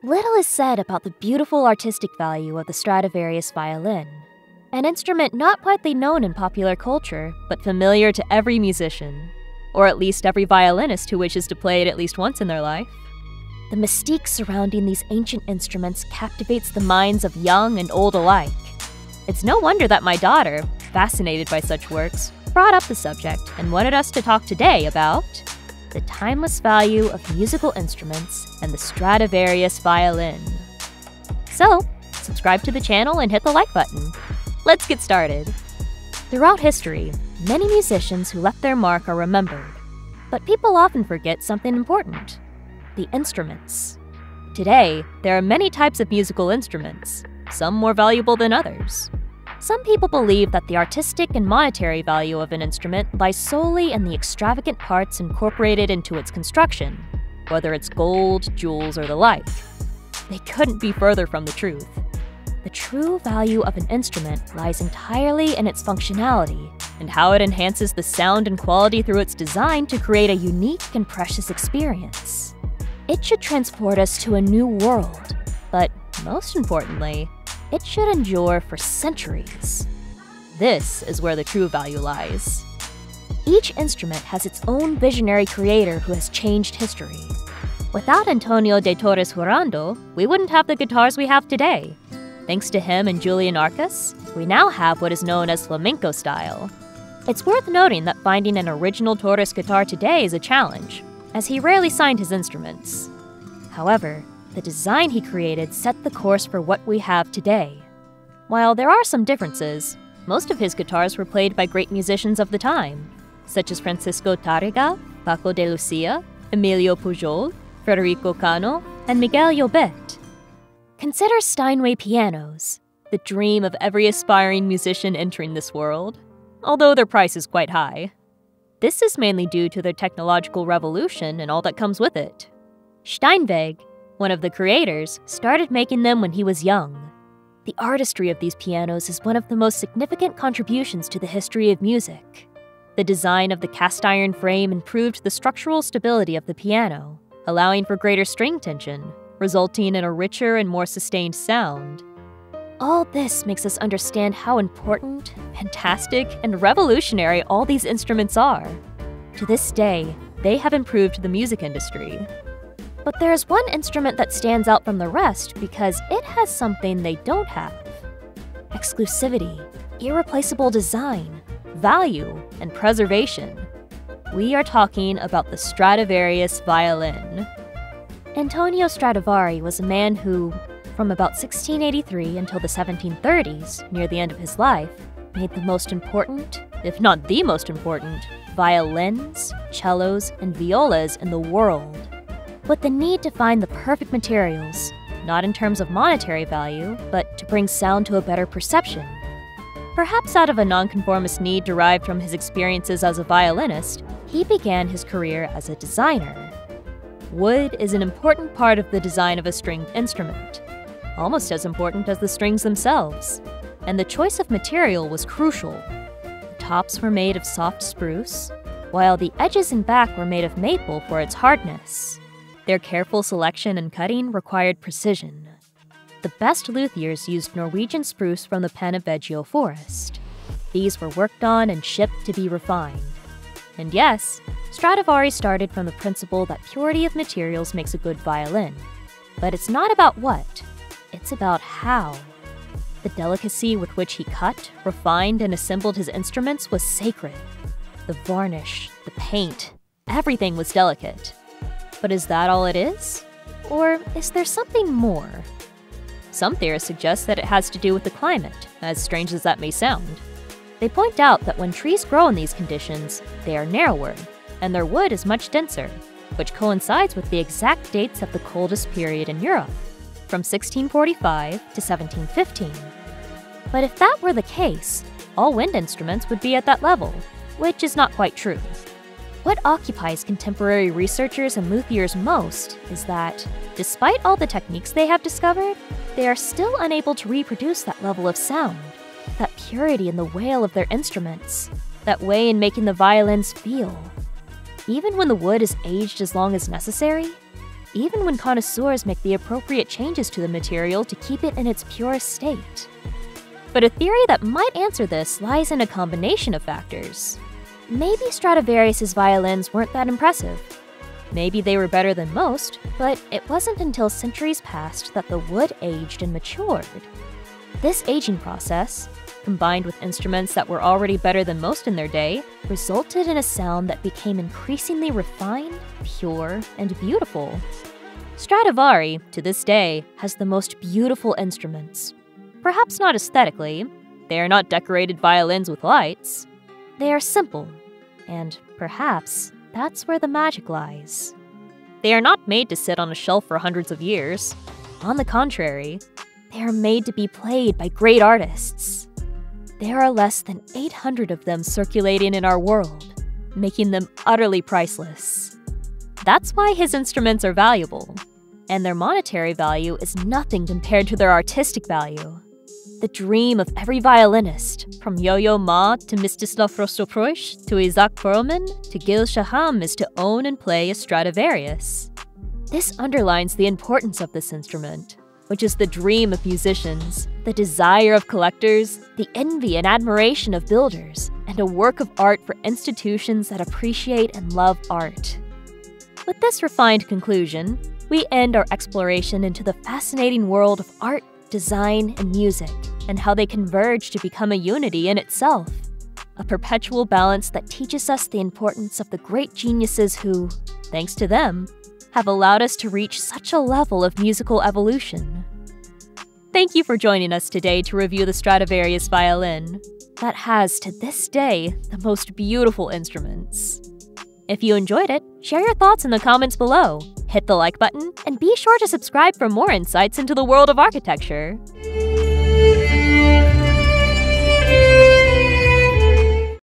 Little is said about the beautiful artistic value of the Stradivarius violin, an instrument not widely known in popular culture, but familiar to every musician, or at least every violinist who wishes to play it at least once in their life. The mystique surrounding these ancient instruments captivates the minds of young and old alike. It's no wonder that my daughter, fascinated by such works, brought up the subject and wanted us to talk today about the timeless value of musical instruments and the Stradivarius violin. So, subscribe to the channel and hit the like button. Let's get started. Throughout history, many musicians who left their mark are remembered, but people often forget something important: the instruments. Today, there are many types of musical instruments, some more valuable than others. Some people believe that the artistic and monetary value of an instrument lies solely in the extravagant parts incorporated into its construction, whether it's gold, jewels, or the like. They couldn't be further from the truth. The true value of an instrument lies entirely in its functionality and how it enhances the sound and quality through its design to create a unique and precious experience. It should transport us to a new world, but most importantly, it should endure for centuries. This is where the true value lies. Each instrument has its own visionary creator who has changed history. Without Antonio de Torres Jurando, we wouldn't have the guitars we have today. Thanks to him and Julian Arcas, we now have what is known as flamenco style. It's worth noting that finding an original Torres guitar today is a challenge, as he rarely signed his instruments. However, the design he created set the course for what we have today. While there are some differences, most of his guitars were played by great musicians of the time, such as Francisco Tárrega, Paco de Lucía, Emilio Pujol, Federico Cano, and Miguel Llobet. Consider Steinway pianos, the dream of every aspiring musician entering this world, although their price is quite high. This is mainly due to their technological revolution and all that comes with it. Steinweg, one of the creators, started making them when he was young. The artistry of these pianos is one of the most significant contributions to the history of music. The design of the cast iron frame improved the structural stability of the piano, allowing for greater string tension, resulting in a richer and more sustained sound. All this makes us understand how important, fantastic, and revolutionary all these instruments are. To this day, they have improved the music industry. But there's one instrument that stands out from the rest because it has something they don't have: exclusivity, irreplaceable design, value, and preservation. We are talking about the Stradivarius violin. Antonio Stradivari was a man who, from about 1683 until the 1730s, near the end of his life, made the most important, if not the most important, violins, cellos, and violas in the world. With the need to find the perfect materials, not in terms of monetary value, but to bring sound to a better perception. Perhaps out of a nonconformist need derived from his experiences as a violinist, he began his career as a designer. Wood is an important part of the design of a stringed instrument, almost as important as the strings themselves, and the choice of material was crucial. The tops were made of soft spruce, while the edges and back were made of maple for its hardness. Their careful selection and cutting required precision. The best luthiers used Norwegian spruce from the Panneveggio forest. These were worked on and shipped to be refined. And yes, Stradivari started from the principle that purity of materials makes a good violin. But it's not about what, it's about how. The delicacy with which he cut, refined, and assembled his instruments was sacred. The varnish, the paint, everything was delicate. But is that all it is? Or is there something more? Some theorists suggest that it has to do with the climate, as strange as that may sound. They point out that when trees grow in these conditions, they are narrower, and their wood is much denser, which coincides with the exact dates of the coldest period in Europe, from 1645 to 1715. But if that were the case, all wind instruments would be at that level, which is not quite true. What occupies contemporary researchers and luthiers most is that, despite all the techniques they have discovered, they are still unable to reproduce that level of sound, that purity in the wail of their instruments, that way in making the violins feel. Even when the wood is aged as long as necessary, even when connoisseurs make the appropriate changes to the material to keep it in its purest state. But a theory that might answer this lies in a combination of factors. Maybe Stradivarius's violins weren't that impressive. Maybe they were better than most, but it wasn't until centuries passed that the wood aged and matured. This aging process, combined with instruments that were already better than most in their day, resulted in a sound that became increasingly refined, pure, and beautiful. Stradivari, to this day, has the most beautiful instruments. Perhaps not aesthetically. They are not decorated violins with lights. They are simple, and perhaps that's where the magic lies. They are not made to sit on a shelf for hundreds of years. On the contrary, they are made to be played by great artists. There are less than 800 of them circulating in our world, making them utterly priceless. That's why his instruments are valuable, and their monetary value is nothing compared to their artistic value. The dream of every violinist, from Yo-Yo Ma to Mstislav Rostropovich to Isaac Perlman to Gil Shaham, is to own and play a Stradivarius. This underlines the importance of this instrument, which is the dream of musicians, the desire of collectors, the envy and admiration of builders, and a work of art for institutions that appreciate and love art. With this refined conclusion, we end our exploration into the fascinating world of art, design, and music, and how they converge to become a unity in itself. A perpetual balance that teaches us the importance of the great geniuses who, thanks to them, have allowed us to reach such a level of musical evolution. Thank you for joining us today to review the Stradivarius violin, that has, to this day, the most beautiful instruments. If you enjoyed it, share your thoughts in the comments below, hit the like button, and be sure to subscribe for more insights into the world of architecture.